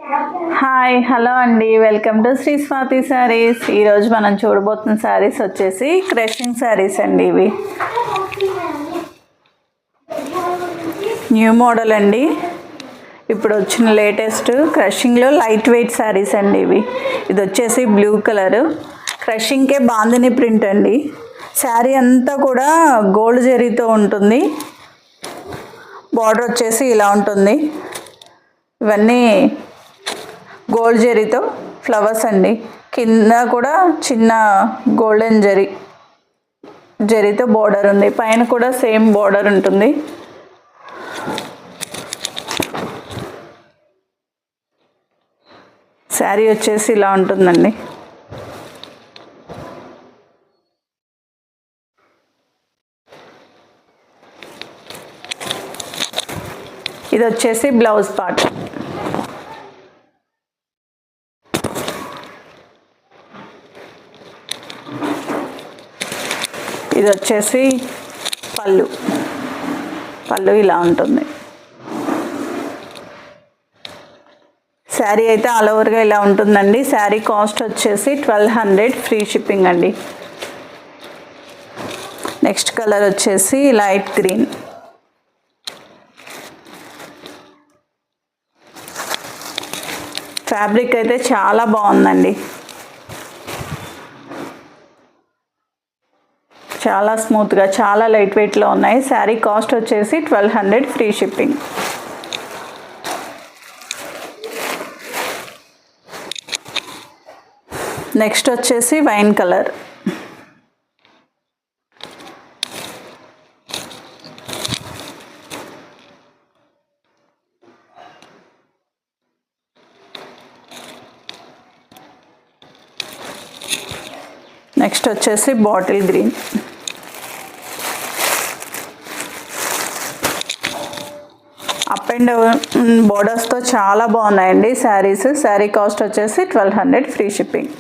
Hi hello అండి, welcome to Shri Swathi saris. ఈరోజు మనం చూడబోతున్న శారీస్ వచ్చేసి క్రషింగ్ శారీస్ అండి. ఇవి న్యూ మోడల్ అండి, ఇప్పుడు వచ్చిన లేటెస్ట్ క్రషింగ్లో లైట్ వెయిట్ శారీస్ అండి. ఇది వచ్చేసి బ్లూ కలర్, క్రషింగ్కే బాందిని ప్రింట్ అండి. శారీ అంతా కూడా గోల్డ్ జరీతో ఉంటుంది. బార్డర్ వచ్చేసి ఇలా ఉంటుంది. ఇవన్నీ గోల్డ్ జరీతో ఫ్లవర్స్ అండి. కింద కూడా చిన్న గోల్డెన్ జరీతో బోర్డర్ ఉంది. పైన కూడా సేమ్ బోర్డర్ ఉంటుంది. శారీ వచ్చేసి ఇలా ఉంటుందండి. ఇది వచ్చేసి బ్లౌజ్ పార్ట్. ఇది వచ్చేసి పళ్ళు ఇలా ఉంటుంది. శారీ అయితే ఆల్ ఓవర్గా ఇలా ఉంటుందండి. శారీ కాస్ట్ వచ్చేసి 1200 ఫ్రీ షిప్పింగ్ అండి. నెక్స్ట్ కలర్ వచ్చేసి లైట్ గ్రీన్. ఫ్యాబ్రిక్ అయితే చాలా బాగుందండి, చాలా స్మూత్గా, చాలా లైట్ వెయిట్లో ఉన్నాయి. శారీ కాస్ట్ వచ్చేసి 1200 ఫ్రీ షిప్పింగ్. నెక్స్ట్ వచ్చేసి వైన్ కలర్. నెక్స్ట్ వచ్చేసి bottle green. Up and down బోర్డర్స్తో చాలా బాగున్నాయండి శారీస్. శారీ కాస్ట్ వచ్చేసి 1200 ఫ్రీ షిప్పింగ్.